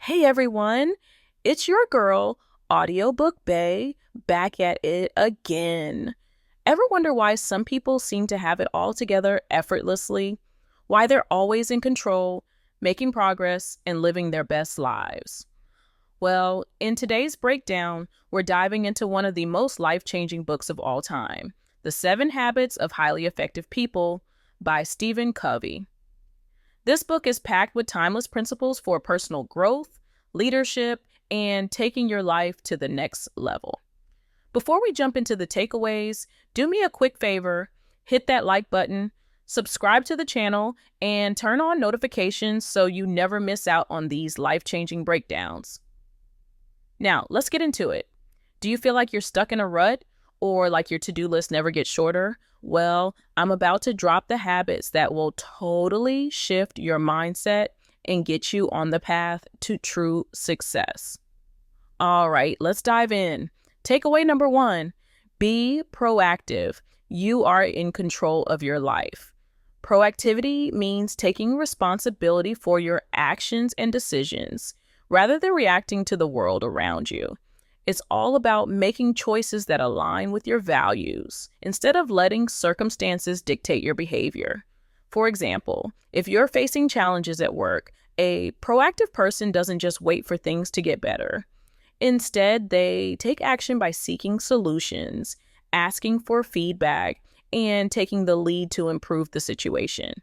Hey everyone, it's your girl, Audiobook Bae, back at it again. Ever wonder why some people seem to have it all together effortlessly? Why they're always in control, making progress, and living their best lives? Well, in today's breakdown, we're diving into one of the most life-changing books of all time, The 7 Habits of Highly Effective People by Stephen Covey. This book is packed with timeless principles for personal growth, leadership, and taking your life to the next level. Before we jump into the takeaways, do me a quick favor, hit that like button, subscribe to the channel, and turn on notifications so you never miss out on these life-changing breakdowns. Now, let's get into it. Do you feel like you're stuck in a rut or like your to-do list never gets shorter? Well, I'm about to drop the habits that will totally shift your mindset and get you on the path to true success. All right, let's dive in. Takeaway number 1, be proactive. You are in control of your life. Proactivity means taking responsibility for your actions and decisions rather than reacting to the world around you. It's all about making choices that align with your values instead of letting circumstances dictate your behavior. For example, if you're facing challenges at work, a proactive person doesn't just wait for things to get better. Instead, they take action by seeking solutions, asking for feedback, and taking the lead to improve the situation.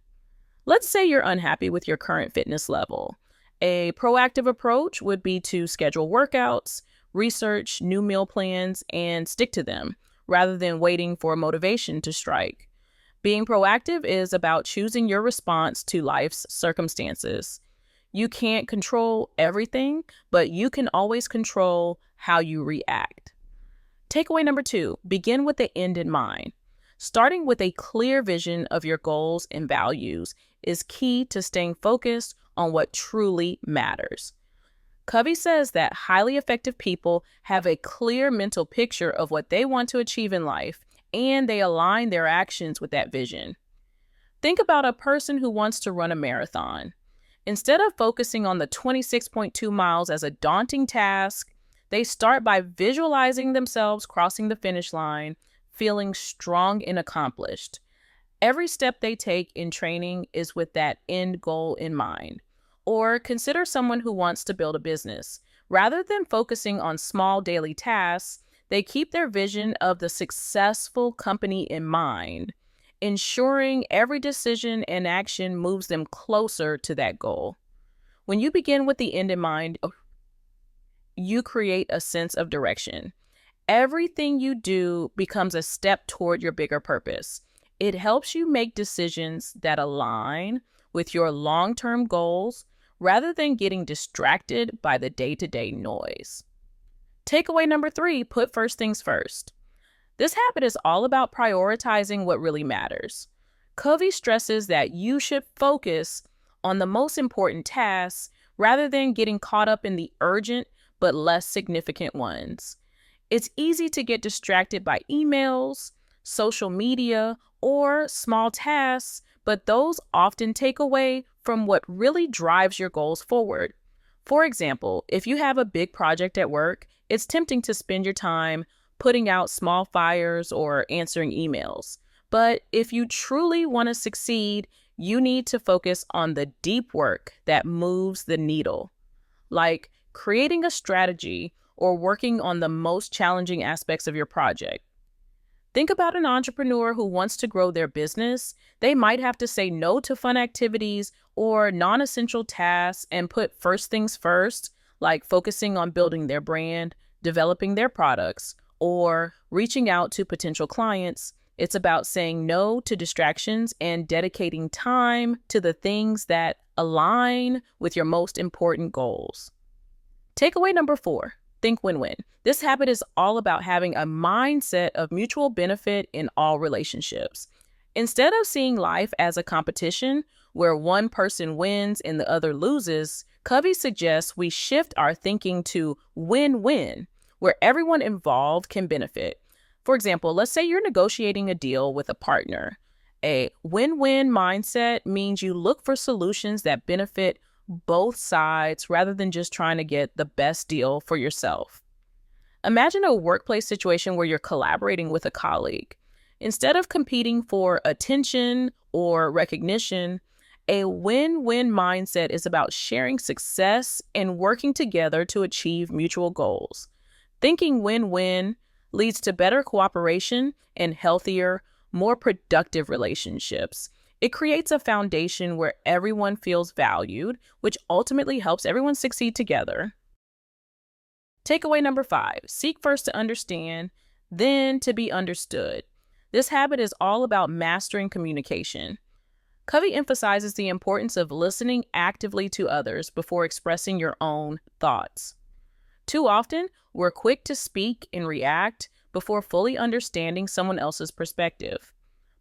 Let's say you're unhappy with your current fitness level. A proactive approach would be to schedule workouts, research new meal plans, and stick to them, rather than waiting for motivation to strike. Being proactive is about choosing your response to life's circumstances. You can't control everything, but you can always control how you react. Takeaway number 2, begin with the end in mind. Starting with a clear vision of your goals and values is key to staying focused on what truly matters. Covey says that highly effective people have a clear mental picture of what they want to achieve in life, and they align their actions with that vision. Think about a person who wants to run a marathon. Instead of focusing on the 26.2 miles as a daunting task, they start by visualizing themselves crossing the finish line, feeling strong and accomplished. Every step they take in training is with that end goal in mind. Or consider someone who wants to build a business. Rather than focusing on small daily tasks, they keep their vision of the successful company in mind, ensuring every decision and action moves them closer to that goal. When you begin with the end in mind, you create a sense of direction. Everything you do becomes a step toward your bigger purpose. It helps you make decisions that align with your long-term goals rather than getting distracted by the day-to-day noise. Takeaway number 3, put first things first. This habit is all about prioritizing what really matters. Covey stresses that you should focus on the most important tasks rather than getting caught up in the urgent but less significant ones. It's easy to get distracted by emails, social media, or small tasks, but those often take away from what really drives your goals forward. For example, if you have a big project at work, it's tempting to spend your time putting out small fires or answering emails. But if you truly want to succeed, you need to focus on the deep work that moves the needle, like creating a strategy or working on the most challenging aspects of your project. Think about an entrepreneur who wants to grow their business. They might have to say no to fun activities or non-essential tasks and put first things first, like focusing on building their brand, developing their products, or reaching out to potential clients. It's about saying no to distractions and dedicating time to the things that align with your most important goals. Takeaway number 4, think win-win. This habit is all about having a mindset of mutual benefit in all relationships. Instead of seeing life as a competition where one person wins and the other loses, Covey suggests we shift our thinking to win-win, where everyone involved can benefit. For example, let's say you're negotiating a deal with a partner. A win-win mindset means you look for solutions that benefit both sides rather than just trying to get the best deal for yourself. Imagine a workplace situation where you're collaborating with a colleague. Instead of competing for attention or recognition, a win-win mindset is about sharing success and working together to achieve mutual goals. Thinking win-win leads to better cooperation and healthier, more productive relationships. It creates a foundation where everyone feels valued, which ultimately helps everyone succeed together. Takeaway number 5, seek first to understand, then to be understood. This habit is all about mastering communication. Covey emphasizes the importance of listening actively to others before expressing your own thoughts. Too often, we're quick to speak and react before fully understanding someone else's perspective.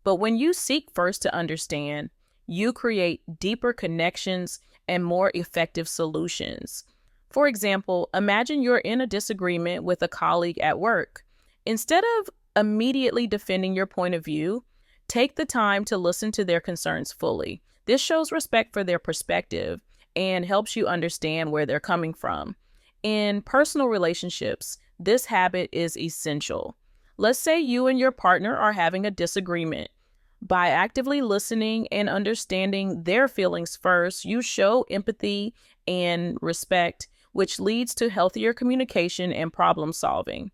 But when you seek first to understand, you create deeper connections and more effective solutions. For example, imagine you're in a disagreement with a colleague at work. Instead of immediately defending your point of view, take the time to listen to their concerns fully. This shows respect for their perspective and helps you understand where they're coming from. In personal relationships, this habit is essential. Let's say you and your partner are having a disagreement. By actively listening and understanding their feelings first, you show empathy and respect, which leads to healthier communication and problem solving.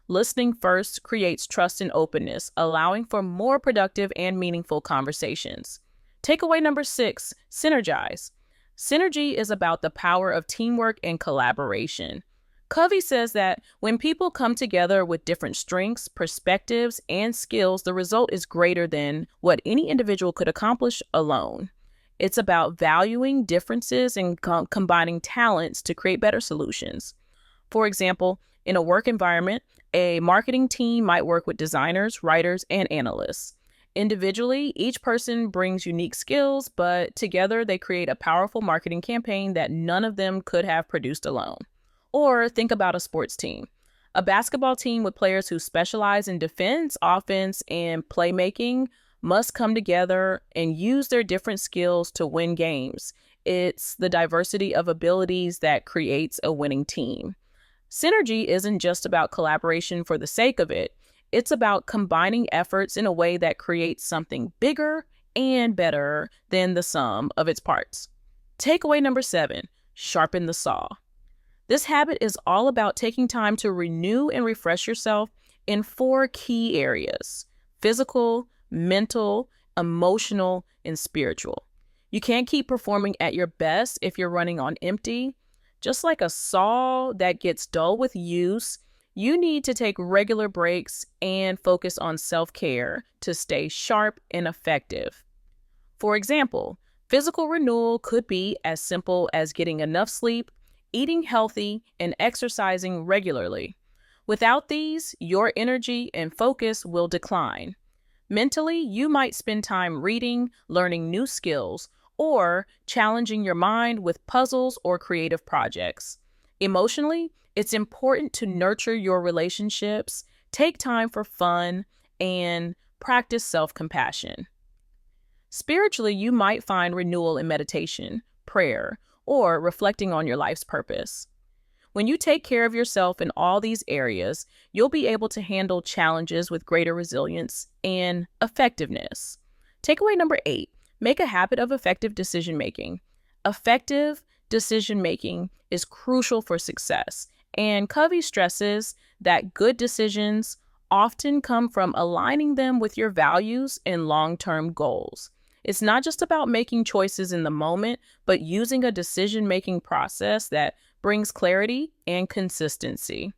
Listening first creates trust and openness, allowing for more productive and meaningful conversations. Takeaway number 6, synergize. Synergy is about the power of teamwork and collaboration. Covey says that when people come together with different strengths, perspectives, and skills, the result is greater than what any individual could accomplish alone. It's about valuing differences and combining talents to create better solutions. For example, in a work environment, a marketing team might work with designers, writers, and analysts. Individually, each person brings unique skills, but together they create a powerful marketing campaign that none of them could have produced alone. Or think about a sports team. A basketball team with players who specialize in defense, offense, and playmaking must come together and use their different skills to win games. It's the diversity of abilities that creates a winning team. Synergy isn't just about collaboration for the sake of it. It's about combining efforts in a way that creates something bigger and better than the sum of its parts. Takeaway number 7, sharpen the saw. This habit is all about taking time to renew and refresh yourself in 4 key areas: physical, mental, emotional, and spiritual. You can't keep performing at your best if you're running on empty. Just like a saw that gets dull with use, you need to take regular breaks and focus on self-care to stay sharp and effective. For example, physical renewal could be as simple as getting enough sleep, eating healthy, and exercising regularly. Without these, your energy and focus will decline. Mentally, you might spend time reading, learning new skills, or challenging your mind with puzzles or creative projects. Emotionally, it's important to nurture your relationships, take time for fun, and practice self-compassion. Spiritually, you might find renewal in meditation, prayer, or reflecting on your life's purpose. When you take care of yourself in all these areas, you'll be able to handle challenges with greater resilience and effectiveness. Takeaway number 8, make a habit of effective decision-making. Effective decision-making is crucial for success, and Covey stresses that good decisions often come from aligning them with your values and long-term goals. It's not just about making choices in the moment, but using a decision-making process that brings clarity and consistency.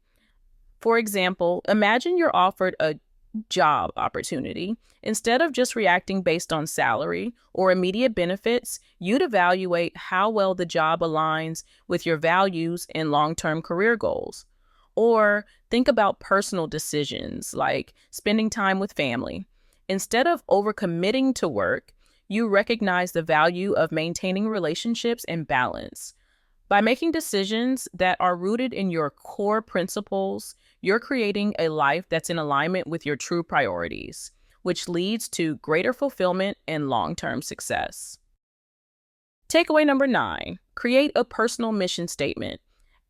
For example, imagine you're offered a job opportunity. Instead of just reacting based on salary or immediate benefits, you'd evaluate how well the job aligns with your values and long-term career goals. Or think about personal decisions like spending time with family. Instead of overcommitting to work, you recognize the value of maintaining relationships and balance. By making decisions that are rooted in your core principles, you're creating a life that's in alignment with your true priorities, which leads to greater fulfillment and long-term success. Takeaway number 9, create a personal mission statement.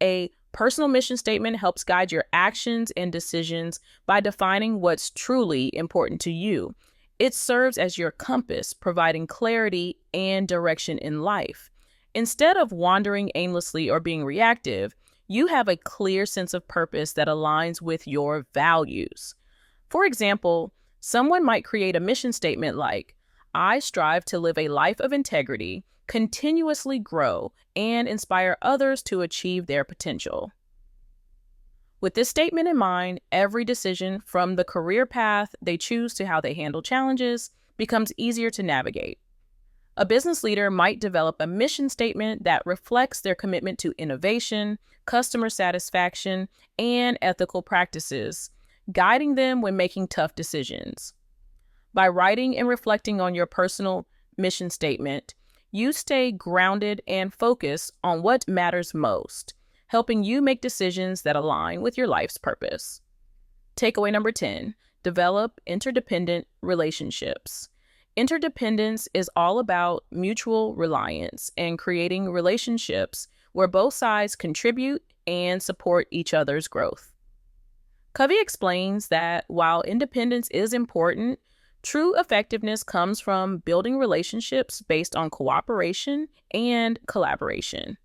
A personal mission statement helps guide your actions and decisions by defining what's truly important to you. It serves as your compass, providing clarity and direction in life. Instead of wandering aimlessly or being reactive, you have a clear sense of purpose that aligns with your values. For example, someone might create a mission statement like, I strive to live a life of integrity, continuously grow, and inspire others to achieve their potential. With this statement in mind, every decision from the career path they choose to how they handle challenges becomes easier to navigate. A business leader might develop a mission statement that reflects their commitment to innovation, customer satisfaction, and ethical practices, guiding them when making tough decisions. By writing and reflecting on your personal mission statement, you stay grounded and focused on what matters most, helping you make decisions that align with your life's purpose. Takeaway number 10, develop interdependent relationships. Interdependence is all about mutual reliance and creating relationships where both sides contribute and support each other's growth. Covey explains that while independence is important, true effectiveness comes from building relationships based on cooperation and collaboration.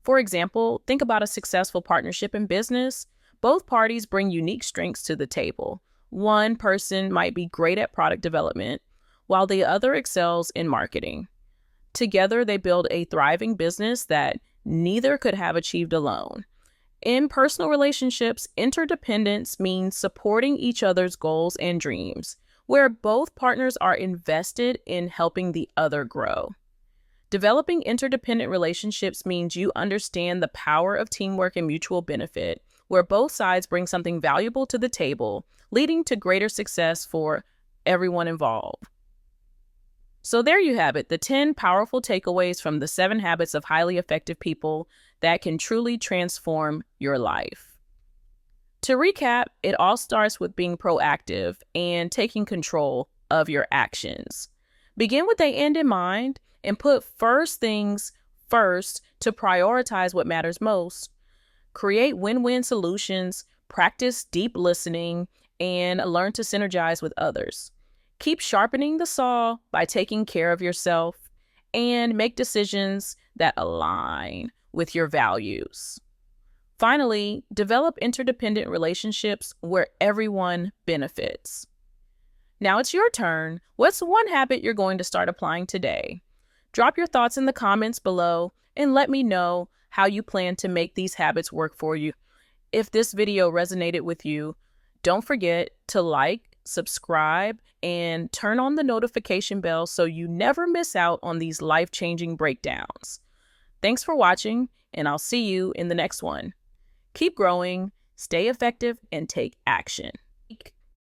For example, think about a successful partnership in business. Both parties bring unique strengths to the table. One person might be great at product development, while the other excels in marketing. Together, they build a thriving business that neither could have achieved alone. In personal relationships, interdependence means supporting each other's goals and dreams, where both partners are invested in helping the other grow. Developing interdependent relationships means you understand the power of teamwork and mutual benefit, where both sides bring something valuable to the table, leading to greater success for everyone involved. So there you have it, the 10 powerful takeaways from the 7 habits of highly effective people that can truly transform your life. To recap, it all starts with being proactive and taking control of your actions. Begin with the end in mind and put first things first to prioritize what matters most. Create win-win solutions, practice deep listening, and learn to synergize with others. Keep sharpening the saw by taking care of yourself and make decisions that align with your values. Finally, develop interdependent relationships where everyone benefits. Now it's your turn. What's one habit you're going to start applying today? Drop your thoughts in the comments below and let me know how you plan to make these habits work for you. If this video resonated with you, don't forget to like, subscribe, and turn on the notification bell so you never miss out on these life-changing breakdowns. Thanks for watching, and I'll see you in the next one. Keep growing, stay effective, and take action.